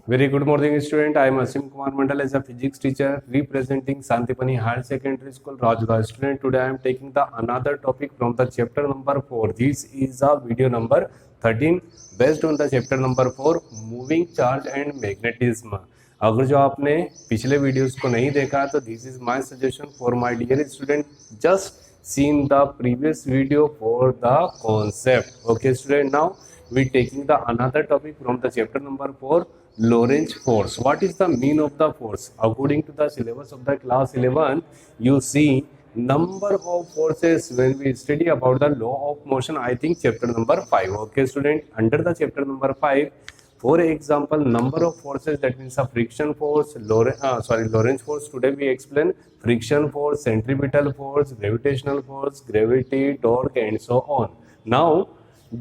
Very good morning, student. I am Asim Kumar Mandal as a physics teacher representing Santipani Higher Secondary School, Rajgah. Student, today I am taking the another topic from the chapter number 4. This is a video number 13 based on the chapter number 4, moving charge and magnetism. अगर जो आपने पिछले videos को नहीं देखा तो this is my suggestion for my dear student, just seen the previous video for the concept. Okay student, now we taking the another topic from the chapter number 4, Lorentz force. What is the mean of the force? According to the syllabus of the class 11, you see number of forces when we study about the law of motion. I think chapter number 5. Okay student, under the chapter number 5, for example, number of forces, that means a friction force, Lorentz force. Today we explain friction force, centripetal force, gravitational force, gravity, torque, and so on. Now,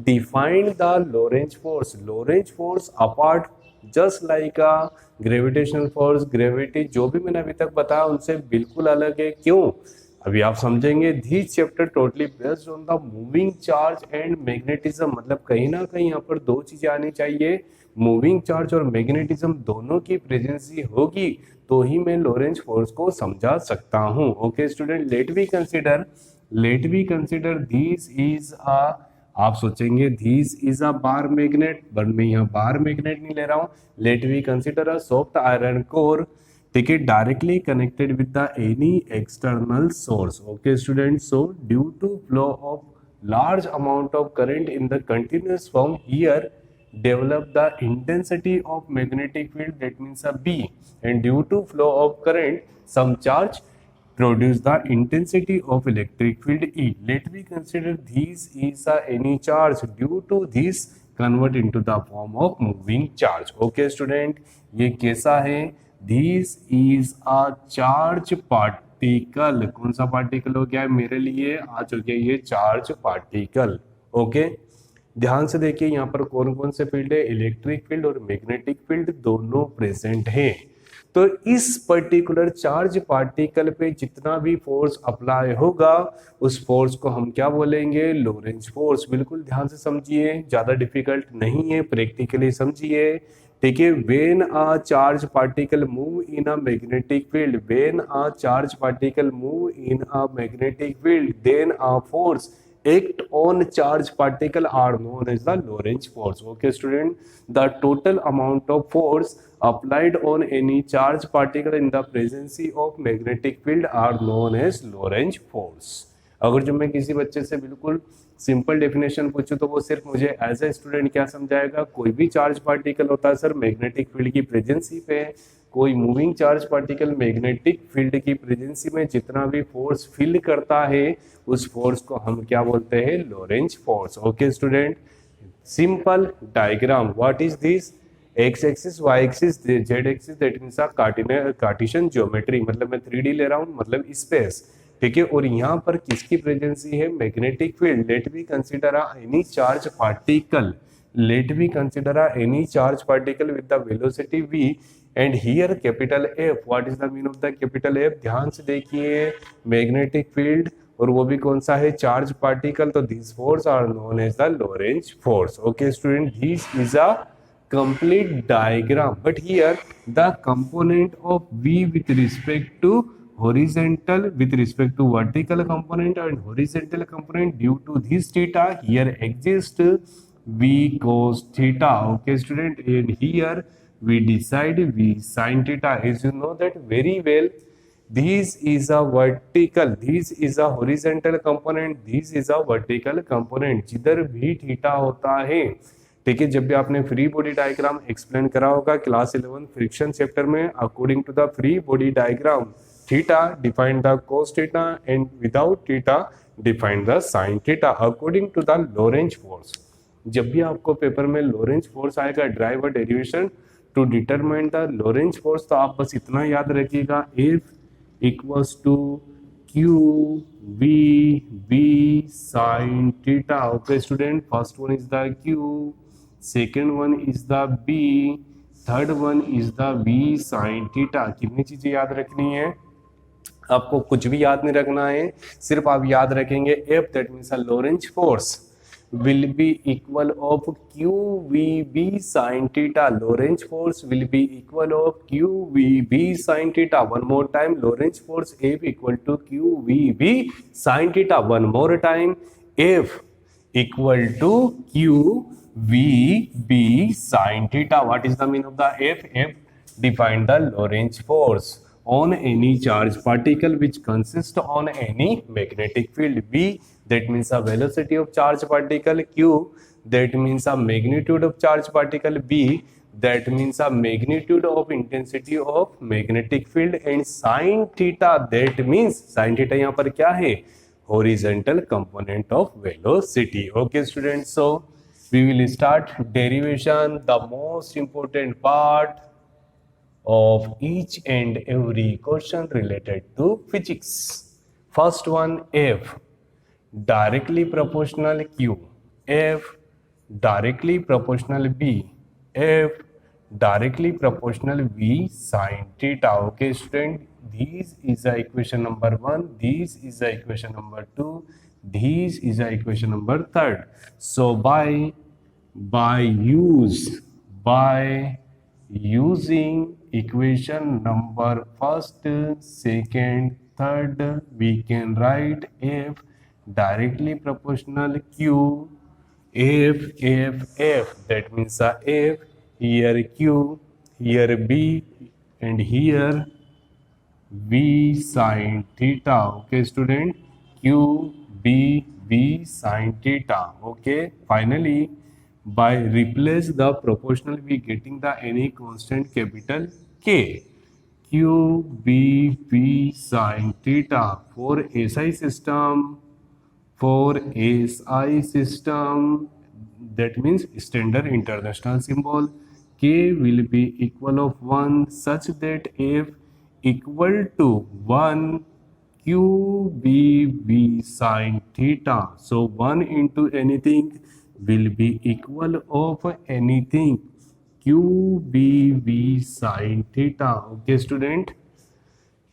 define the Lorentz force. Lorentz force apart just like a gravitational force, gravity, जो भी मैंने अभी तक बताया उनसे बिल्कुल अलग है. क्यों? अभी आप समझेंगे. This chapter totally based on the moving charge and magnetism. मतलब कहीं ना कहीं यहाँ पर दो चीजें आनी चाहिए. मूविंग चार्ज और मैग्नेटिज्म दोनों की प्रेजेंसी होगी तो ही मैं लॉरेंज फोर्स को समझा सकता हूँ. Okay student, let we consider this is a, आप सोचेंगे this is a bar magnet, but मैं यहाँ बार मैग्नेट नहीं ले रहा हूँ. Let we consider a soft iron core, ठीक है, directly connected with the any external source. Okay student, so due to flow of large amount of current in the continuous form here develop the intensity of magnetic field, that means a B, and due to flow of current some charge produce the intensity of electric field E. Let me consider this is any charge, due to this convert into the form of moving charge. Okay student, ये कैसा है? This is a charge particle. कौन सा particle हो गया है मेरे लिए? आ चुके ये चार्ज पार्टिकल. ओके, ध्यान से देखिए यहाँ पर कौन कौन से फील्ड है, इलेक्ट्रिक फील्ड और मैग्नेटिक फील्ड दोनों प्रेजेंट हैं. तो इस पर्टिकुलर चार्ज पार्टिकल पे जितना भी फोर्स अप्लाई होगा उस फोर्स को हम क्या बोलेंगे? Lorentz force. बिल्कुल ध्यान से समझिए, ज्यादा डिफिकल्ट नहीं है, प्रैक्टिकली समझिए. ठीक है, when a charge particle move in a magnetic field, when a charge particle move in a magnetic field, then a force act on charge particle are known as the Lorentz force. Okay student, the total amount of force applied on any charge particle in the presence of magnetic field are known as Lorentz force. अगर जो मैं किसी बच्चे से बिल्कुल simple definition पूछूं तो वो सिर्फ मुझे एज ए स्टूडेंट क्या समझाएगा? कोई भी चार्ज पार्टिकल होता है सर मैग्नेटिक फील्ड की प्रेजेंसी पे, कोई moving charge particle magnetic field की प्रेजेंसी में जितना भी फोर्स फील करता है उस फोर्स को हम क्या बोलते हैं? Lorentz force. Okay student, simple diagram. What is this? X axis, Y axis, Z axis, that means Cartesian geometry. मतलब मैं 3D ले रहा हूँ, मतलब स्पेस. ठीक है, और यहाँ पर किसकी प्रेजेंसी है? Magnetic field. Let we consider any charge particle, let we consider any charge particle with the velocity v and here capital F. what is the mean of the capital F? ध्यान से देखिए, magnetic field और वो भी कौन सा है? Charge particle. तो this force are known as the Lorentz force. Okay student, this is a complete diagram, but here the component of V with respect to horizontal, with respect to vertical component and horizontal component, due to this theta here exists V cos theta. Okay student, and here we decide V sin theta. As you know that very well, this is a vertical, this is a horizontal component, this is a vertical component. जिधर भी theta होता है, ठीक है, जब भी आपने free body diagram explain करा होगा क्लास 11 फ्रिक्शन चैप्टर में, according to the free body diagram theta define the cos theta and without theta define the sine theta according to the Lorentz force. जब भी आपको पेपर में Lorentz force आएगा, drive और derivation to determine the Lorentz force, तो आप बस इतना याद रखिएगा, F equals to Q V B sin theta. Okay student, first one is the Q, second one is the B, third one is the V sin theta. कितनी चीजें याद रखनी है? आपको कुछ भी याद नहीं रखना है, सिर्फ आप याद रखेंगे F, that means a Lorentz force. will be equal of QVB sin theta. Lorentz force will be equal of QVB sin theta. One more time, Lorentz force F equal to QVB sin theta. One more time, F equal to QVB sin theta. What is the meaning of the F? F define the Lorentz force on any charge particle which consists on any magnetic field. V, that means a velocity of charge particle. Q, that means a magnitude of charge particle. B, that means a magnitude of intensity of magnetic field. And sin theta, that means sin theta यहाँ पर क्या है? Horizontal component of velocity. Okay students, so we will start derivation, the most important part of each and every question related to physics. First one, F directly proportional Q, F directly proportional B, F directly proportional V sin theta. Okay student, this is the equation number 1, this is the equation number 2, this is the equation number 3. So by using equation number first, second, third, we can write F directly proportional Q, F, that means F, here Q, here B, and here V sin theta. Okay student, Q, B, V sin theta. Okay, finally by replace the proportional we getting the any constant capital K. Q, B, V sin theta. For SI system, that means standard international symbol, K will be equal of 1 such that F equal to 1 QBV sin theta. So 1 into anything will be equal of anything, QBV sin theta. Okay student,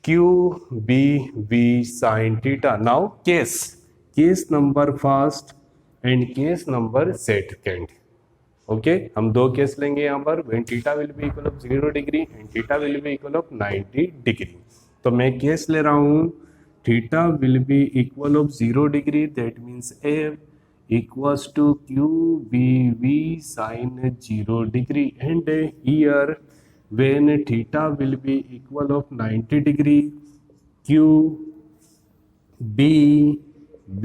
QBV sin theta. Now case number first and case number second. Okay हम दो case लेंगे यहाँ पर, when theta will be equal of 0 degree and theta will be equal of 90 degree. तो मैं case ले रहा हूँ theta will be equal of 0 degree, that means F equals to Q B V sine 0 degree, and here when theta will be equal of 90 degree, q b b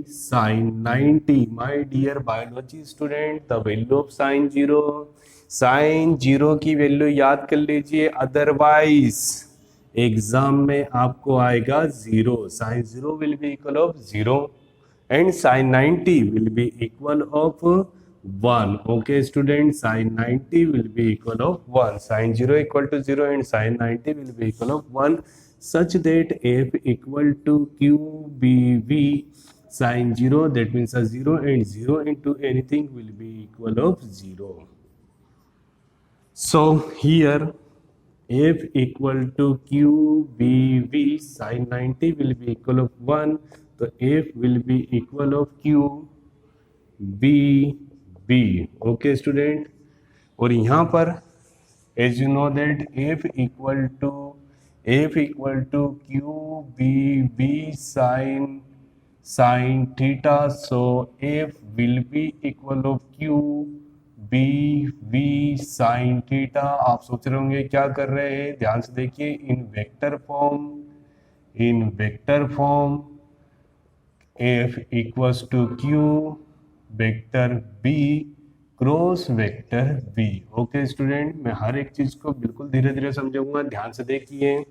sin 90. My dear biology student, the value of sin 0, sin 0 की value याद कर लीजिए, otherwise exam में आपको आएगा 0. sin 0 will be equal of 0 and sin 90 will be equal of 1. Okay student, sin 90 will be equal of 1. Sin 0 equal to 0 and sin 90 will be equal of 1 such that f equal to QBV sin 0, that means a 0 and 0 into anything will be equal of 0. So here f equal to QBV sin 90 will be equal of 1. So f will be equal of QBV. Okay student, और यहाँ पर as you know that f equal to QBV sin theta, so f will be equal of QBV sin theta. आप सोच रहे होंगे क्या कर रहे हैं, ध्यान से देखिए, इन vector form f equals to q vector b cross vector b. Okay student, मैं हर एक चीज को बिल्कुल धीरे धीरे समझाऊंगा, ध्यान से देखिए.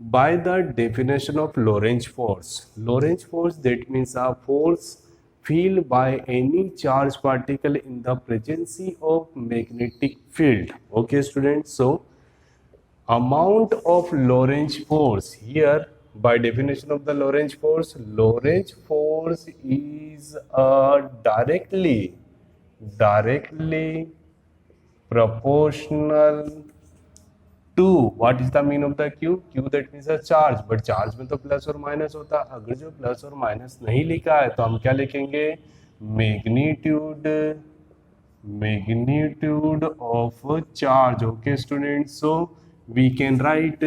by the definition of Lorentz force, that means a force feel by any charged particle in the presence of magnetic field. Okay students, so amount of Lorentz force here, by definition of the Lorentz force is directly proportional 2. What is the mean of the Q? Q that means a charge, but charge में तो plus और minus होता है। अगर जो plus और minus नहीं लिखा है तो हम क्या लिखेंगे? Magnitude, magnitude of a charge. Okay students, so we can write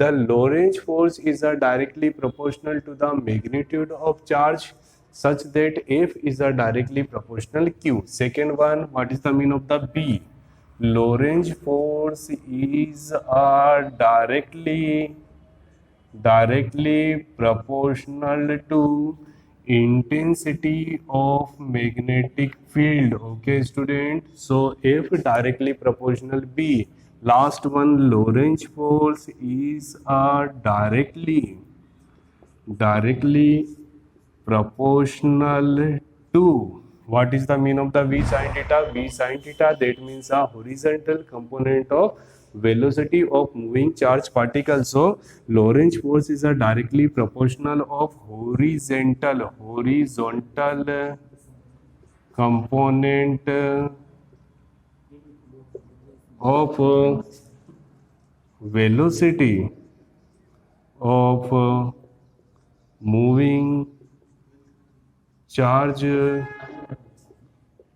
the Lorentz force is directly proportional to the magnitude of charge such that F is directly proportional Q. Second one, what is the mean of the B? Lorentz force is directly proportional to intensity of magnetic field. Okay student, so F directly proportional. B, last one, Lorentz force is directly proportional to, what is the mean of the V sin theta? V sin theta, that means a horizontal component of velocity of moving charge particle. So Lorentz force is a directly proportional of horizontal component of velocity of moving charge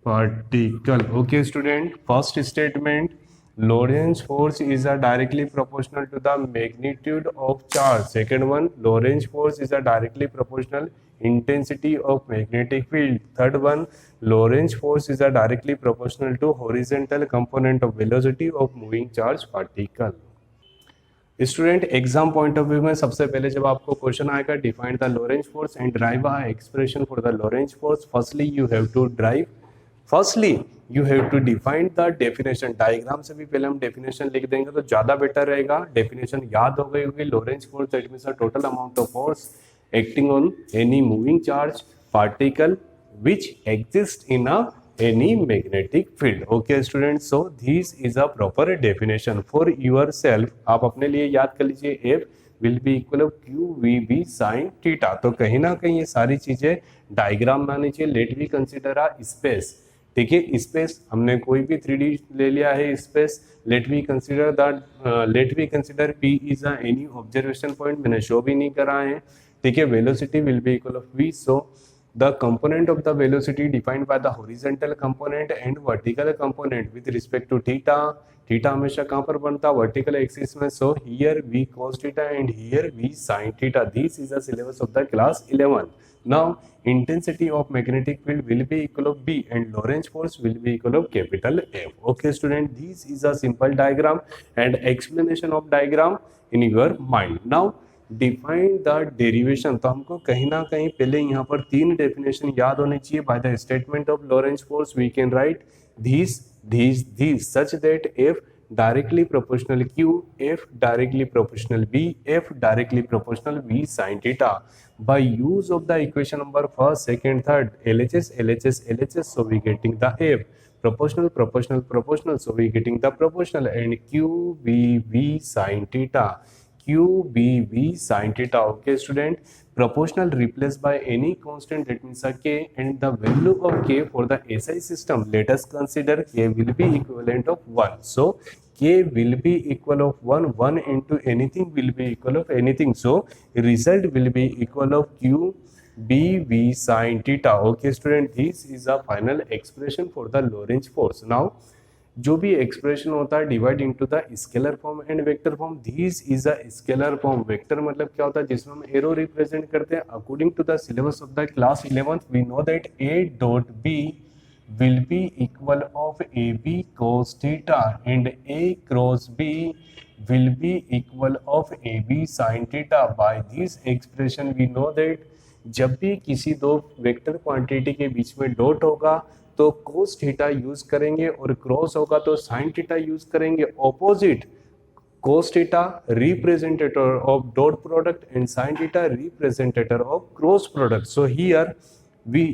particle. Okay student, first statement, Lorentz force is directly proportional to the magnitude of charge. Second one, Lorentz force is directly proportional intensity of magnetic field. Third one, Lorentz force is directly proportional to horizontal component of velocity of moving charge particle. Student exam point of view में सबसे पहले जब आपको question आएगा define the Lorentz force and drive a expression for the Lorentz force, firstly you have to define the definition. Diagram से भी पहले हम डेफिनेशन लिख देंगे तो ज़्यादा बेटर रहेगा। डेफिनेशन याद हो गई होगी, Lorentz force that means the total amount of force acting on any moving charge particle which exist in any magnetic field. Okay students, so this is a proper definition for yourself. आप अपने लिए याद कर लीजिए, F will be equal to QVB sin theta। तो कहीं ना कहीं ये सारी चीजें डायग्राम में आनी चाहिए। Let we consider a space, ठीक है, स्पेस हमने कोई भी 3D ले लिया है space. Let we consider P is any observation point, मैंने शो भी नहीं करा है, ठीक है। Velocity will be equal of V, so the component of the velocity defined by the horizontal component and vertical component with respect to theta. Theta हमेशा कहाँ पर बनता है? वर्टिकल एक्सिस में। So here v cos theta and here v sin theta. This is the syllabus of the class 11. Now intensity of magnetic field will be equal of B and Lorentz force will be equal of capital F. Okay student, this is a simple diagram and explanation of diagram in your mind. Now define the derivation, तो हमको कहीं ना कहीं पहले यहाँ पर 3 definition याद होनी चाहिए। By the statement of Lorentz force we can write this such that F directly proportional Q, F directly proportional B, F directly proportional V sin theta. By use of the equation number first, second, third, LHS, so we getting the F proportional, so we getting the proportional and QVV sin theta. QBV sin theta. Okay student, proportional replaced by any constant, that means a K, and the value of K for the SI system, let us consider K will be equivalent of 1. So K will be equal of 1 into anything will be equal of anything, so result will be equal of QBV sin theta. Okay student, this is a final expression for the Lorentz force. Now जो भी expression होता है divide into the scalar form and vector form. This is a scalar form. Vector मतलब क्या होता है? जिसमें हम एरो रिप्रेजेंट करते हैं। According to the syllabus of the class 11th we know that A dot B will be equal of AB cos theta and A cross B will be equal of AB sin theta. By this expression we know that जब भी किसी दो vector quantity के बीच में dot होगा तो cos theta use करेंगे और क्रॉस होगा तो साइन थीटा यूज करेंगे। Opposite, cos theta representator of dot product and sine theta representator of cross product. So here we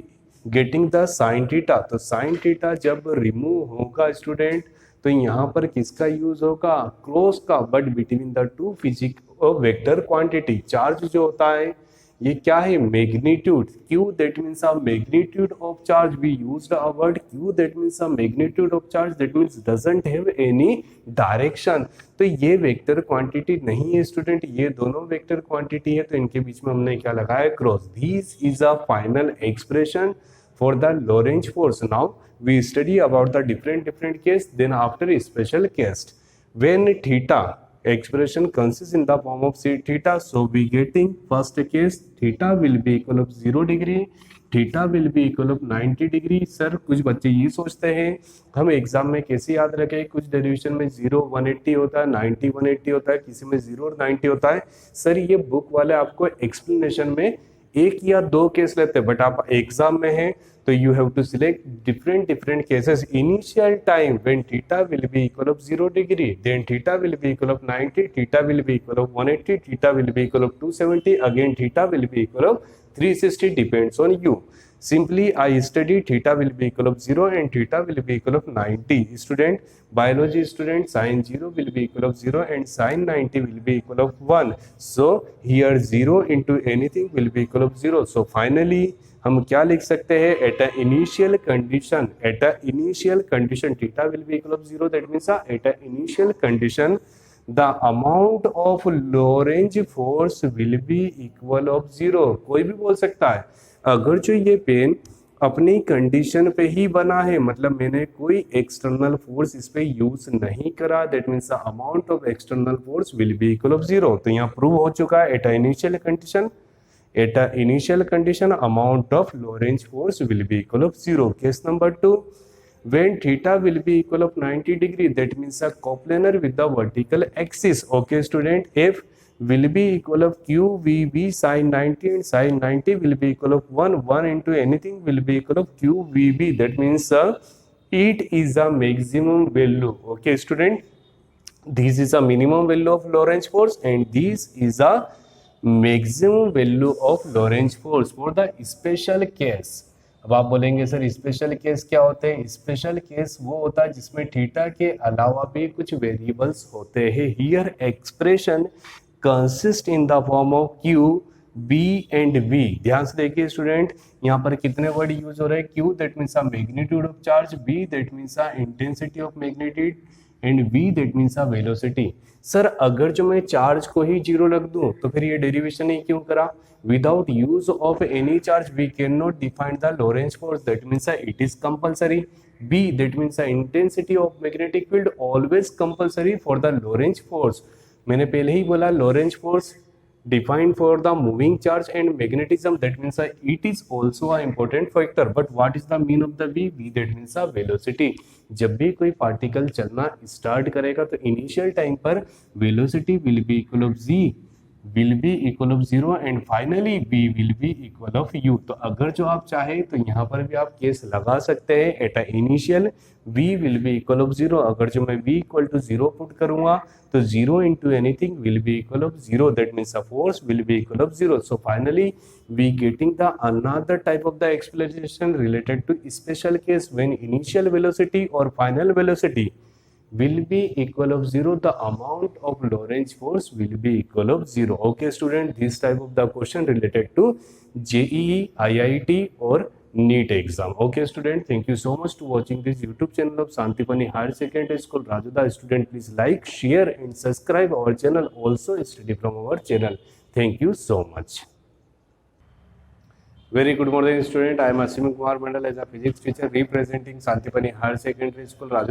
getting the sine theta. तो साइन थीटा जब remove होगा student तो यहाँ पर किसका यूज होगा? क्रॉस का, but between the two physic vector quantity. Charge जो होता है ये क्या है, magnitude, Q that means a magnitude of charge. We used a word Q that means a magnitude of charge, that means doesn't have any direction. तो ये vector quantity नहीं है स्टूडेंट, ये दोनों वेक्टर क्वांटिटी है, तो इनके बीच में हमने क्या लगाया, cross. This is a final expression for the Lorentz force. Now we study about the different case, then after special case. When theta expression consists in the form of c theta, so we getting first case theta will be equal of 0 degree, theta will be equal of 90 degree. Sir कुछ बच्चे ये सोचते हैं हम exam में कैसे याद रखें, कुछ डेरिवेशन में 0 180 होता है, 90 180 होता है, किसी में 0 और 90 होता है. सर ये बुक वाले आपको एक्सप्लेनेशन में एक या दो केस लेते हैं, बट आप एग्जाम में हैं तो you have to select different cases. Initial time when theta will be equal of 0 degree, then theta will be equal of 90, theta will be equal of 180, theta will be equal of 270, again theta will be equal of 360, depends on you. Simply I study theta will be equal of 0 and theta will be equal of 90. Student, biology student, sin 0 will be equal of 0 and sin 90 will be equal of 1. So here 0 into anything will be equal of 0. So finally हम क्या लिख सकते हैं, at a initial condition theta will be equal of 0. That means at a initial condition the amount of Lorentz force will be equal of 0. कोई भी बोल सकता है. अगर जो ये पेन अपनी कंडीशन पे ही बना है, मतलब मैंने कोई एक्सटर्नल फोर्स इस पे यूज नहीं करा, that means the amount of external force will be equal of 0. तो यहाँ प्रूव हो चुका है at a initial condition amount of Lorentz force will be equal of 0. Case number 2, when theta will be equal of 90 degree, that means a coplanar with the vertical axis. Okay student, F will be equal of QVB sin 90 and sin 90 will be equal of 1 into anything will be equal of QVB. That means it is a maximum value. Okay student, this is a minimum value of Lorentz force and this is a maximum value of Lorentz force for the special case. अब आप बोलेंगे sir special case क्या होते हैं, special case वो होता है जिसमें थीटा के अलावा भी कुछ वेरिएबल्स होते हैं. Here expression consist in the form of Q, B and V. ध्यान से देखिए स्टूडेंट, यहाँ पर कितने वर्ड यूज हो रहे हैं, Q that means a magnitude of charge, B that means a intensity of magnitude and V that means a velocity. Sir अगर जो मैं चार्ज को ही 0 रख दूं तो फिर ये डेरिवेशन ही क्यों करा. Without use of any charge we cannot define the Lorentz force, that means it is compulsory. B that means the intensity of magnetic field always compulsory for the Lorentz force. मैंने पहले ही बोला Lorentz force defined for the moving charge and magnetism, that means it is also an important factor. But what is the mean of the V that means velocity. जब भी कोई particle चलना start करेगा तो initial time पर velocity will be equal of Z will be equal of 0 and finally B will be equal of U. तो अगर जो आप चाहे तो यहाँ पर भी आप केस लगा सकते हैं at a initial V will be equal of 0. अगर जो मैं V equal to 0 पुट करूँगा तो 0 into anything will be equal of 0. That means the force will be equal of 0. So finally we getting the another type of the explanation related to special case when initial velocity or final velocity will be equal of 0, the amount of Lorentz force will be equal of 0. Okay student, this type of the question related to JEE, IIT or NEET exam. Okay student, thank you so much to watching this YouTube channel of Santipani Higher Secondary School Rajoda. Student, please like, share and subscribe our channel. Also study from our channel. Thank you so much. Very good morning student. I am Ashwin Kumar Mandal as a physics teacher representing Santipani Higher Secondary School Rajoda.